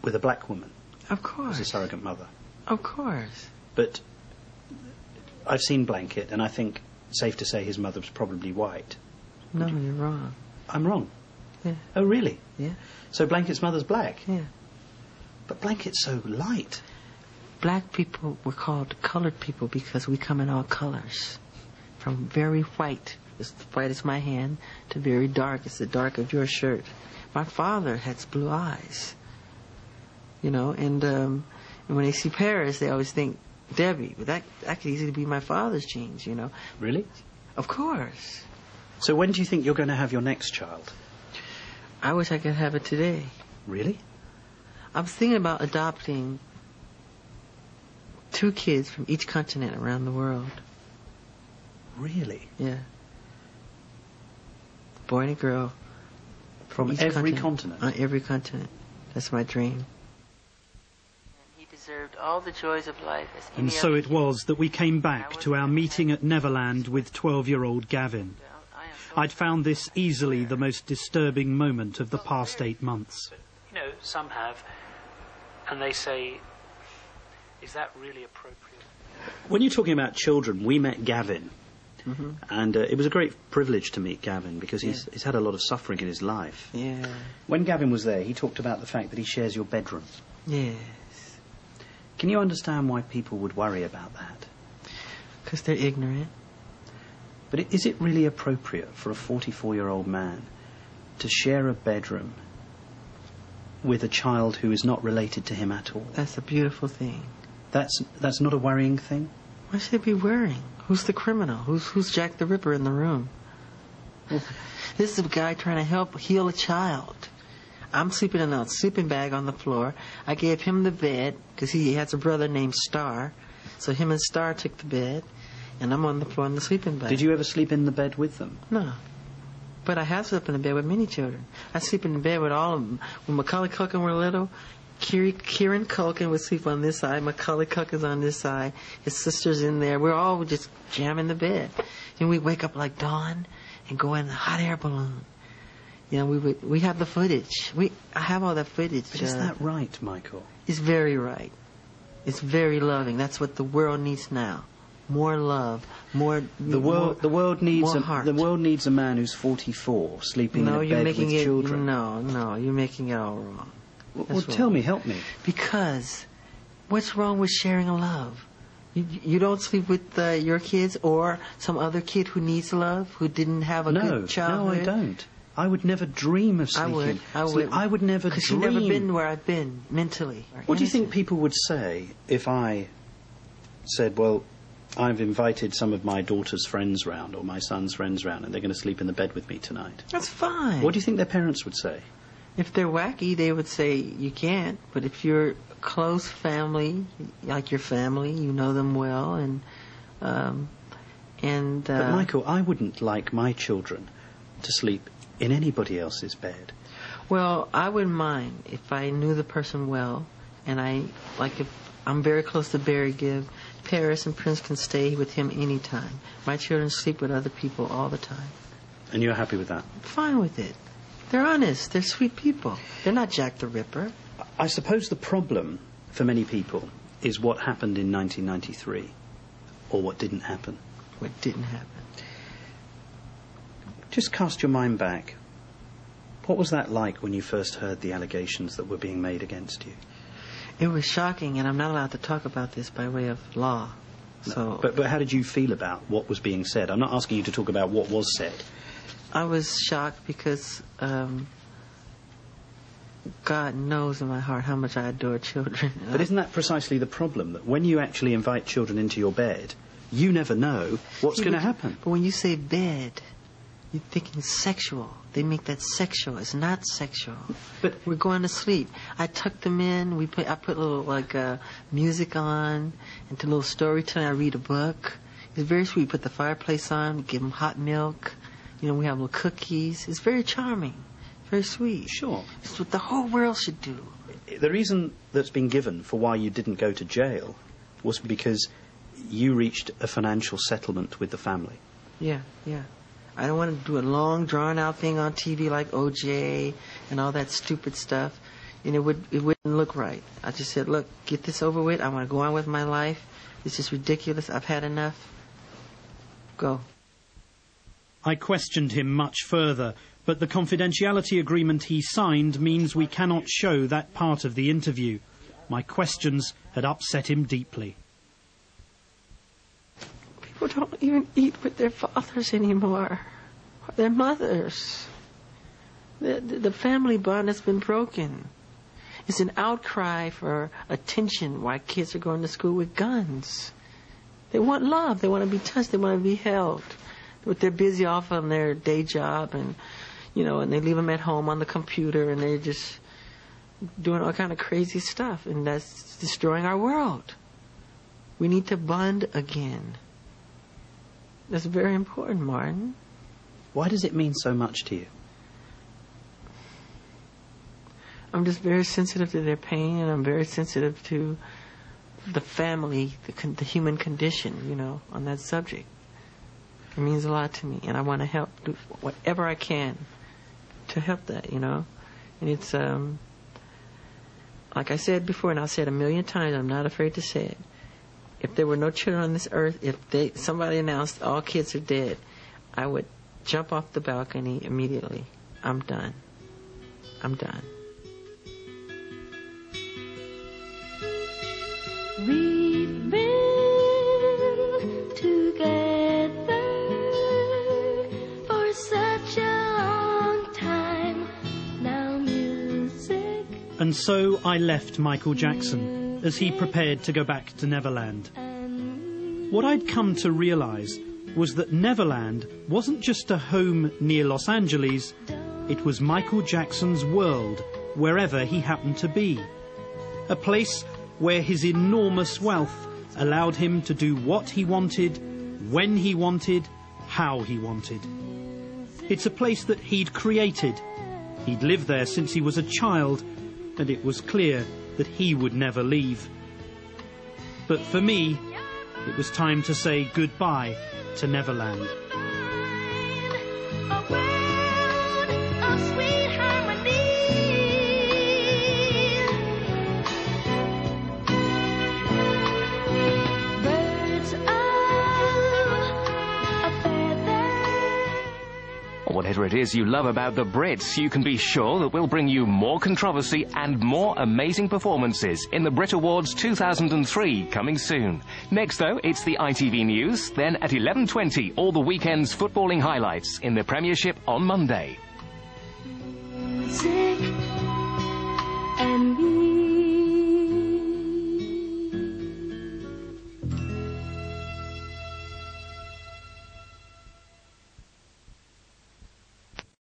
with a black woman. Of course. As a surrogate mother. Of course. But I've seen Blanket, and I think safe to say his mother was probably white. No, you're wrong. I'm wrong? Yeah. Oh, really? Yeah. So Blanket's mother's black? Yeah. But Blanket's so light. Black people were called colored people because we come in all colors. From very white, as white as my hand, to very dark, as the dark of your shirt. My father has blue eyes. You know, and when they see Paris, they always think Debbie. But that could easily be my father's genes, you know. Really? Of course. So when do you think you're going to have your next child? I wish I could have it today. Really? I was thinking about adopting 2 kids from each continent around the world. Really? Yeah. Boy and a girl. From every continent? On every continent. That's my dream. He deserved all the joys of life. And so it was that we came back to our meeting at Neverland with 12-year-old Gavin. I'd found this easily the most disturbing moment of the past 8 months. You know, some have, and they say, is that really appropriate? When you're talking about children, we met Gavin. Mm-hmm. And it was a great privilege to meet Gavin because he's had a lot of suffering in his life. Yeah. When Gavin was there, he talked about the fact that he shares your bedroom. Yes. Can you understand why people would worry about that? Because they're ignorant. But is it really appropriate for a 44-year-old man to share a bedroom with a child who is not related to him at all? That's a beautiful thing. That's not a worrying thing? Why should it be worrying? Who's the criminal? Who's Jack the Ripper in the room? This is a guy trying to heal a child. I'm sleeping in a sleeping bag on the floor. I gave him the bed because he has a brother named Star. So him and Star took the bed, and I'm on the floor in the sleeping bag. Did you ever sleep in the bed with them? No. But I have slept in the bed with many children. I sleep in the bed with all of them. When Macaulay Culkin were little, Kieran Culkin would sleep on this side, Macaulay Culkin's on this side, his sister's in there. We're all just jamming the bed. And we wake up like dawn and go in the hot air balloon. You know, we have the footage. I have all that footage. But is that right, Michael? It's very right. It's very loving. That's what the world needs now. More love, more. The world needs heart. The world needs a man who's 44 sleeping in a bed with children. No, you're making it all wrong. Well, tell me, help me. Because what's wrong with sharing a love? You don't sleep with your kids or some other kid who needs love, who didn't have a good childhood? No, I don't. I would never dream of sleeping. I would. I would never dream. Because you've never been where I've been, mentally. What do you think people would say if I said, well, I've invited some of my daughter's friends round or my son's friends round and they're going to sleep in the bed with me tonight? That's fine. What do you think their parents would say? If they're wacky, they would say you can't. But if you're close family, like your family, you know them well, But Michael, I wouldn't like my children to sleep in anybody else's bed. Well, I wouldn't mind if I knew the person well, and if I'm very close to Barry Gibb, Paris and Prince can stay with him anytime. My children sleep with other people all the time. And you're happy with that? Fine with it. They're honest. They're sweet people. They're not Jack the Ripper. I suppose the problem for many people is what happened in 1993, or what didn't happen. What didn't happen. Just cast your mind back. What was that like when you first heard the allegations that were being made against you? It was shocking, and I'm not allowed to talk about this by way of law. So, But how did you feel about what was being said? I'm not asking you to talk about what was said. I was shocked because God knows in my heart how much I adore children. But isn't that precisely the problem? That when you actually invite children into your bed, you never know what's going to happen. But when you say bed, you're thinking sexual. They make that sexual. It's not sexual. But we're going to sleep. I tuck them in. I put a little music on, and to a little storytelling. I read a book. It's very sweet. Put the fireplace on. Give them hot milk. You know, we have little cookies. It's very charming. Very sweet. Sure. It's what the whole world should do. The reason that's been given for why you didn't go to jail was because you reached a financial settlement with the family. Yeah. I don't want to do a long, drawn-out thing on TV like OJ and all that stupid stuff. and it wouldn't look right. I just said, look, get this over with. I want to go on with my life. This is ridiculous. I've had enough. Go. I questioned him much further, but the confidentiality agreement he signed means we cannot show that part of the interview. My questions had upset him deeply. People don't even eat with their fathers anymore, or their mothers. The family bond has been broken. It's an outcry for attention why kids are going to school with guns. They want love. They want to be touched. They want to be held. But they're busy off on their day job, and and they leave them at home on the computer, and they're just doing all kind of crazy stuff, and that's destroying our world. We need to bond again. That's very important, Martin. Why does it mean so much to you? I'm just very sensitive to their pain, and I'm very sensitive to the family, the human condition, on that subject. It means a lot to me, and I want to help, do whatever I can to help that, And it's, like I said before, and I'll say it 1,000,000 times, I'm not afraid to say it. If there were no children on this earth, if somebody announced all kids are dead, I would jump off the balcony immediately. I'm done. I'm done. We've been together for such a long time now, music. And so I left Michael Jackson as he prepared to go back to Neverland. What I'd come to realise was that Neverland wasn't just a home near Los Angeles, it was Michael Jackson's world, wherever he happened to be. A place where his enormous wealth allowed him to do what he wanted, when he wanted, how he wanted. It's a place that he'd created. He'd lived there since he was a child, and it was clear that he would never leave. But for me, it was time to say goodbye to Neverland. Whatever it is you love about the Brits, you can be sure that we'll bring you more controversy and more amazing performances in the Brit Awards 2003 coming soon. Next, though, it's the ITV News. Then at 11:20, all the weekend's footballing highlights in the Premiership on Monday. Music.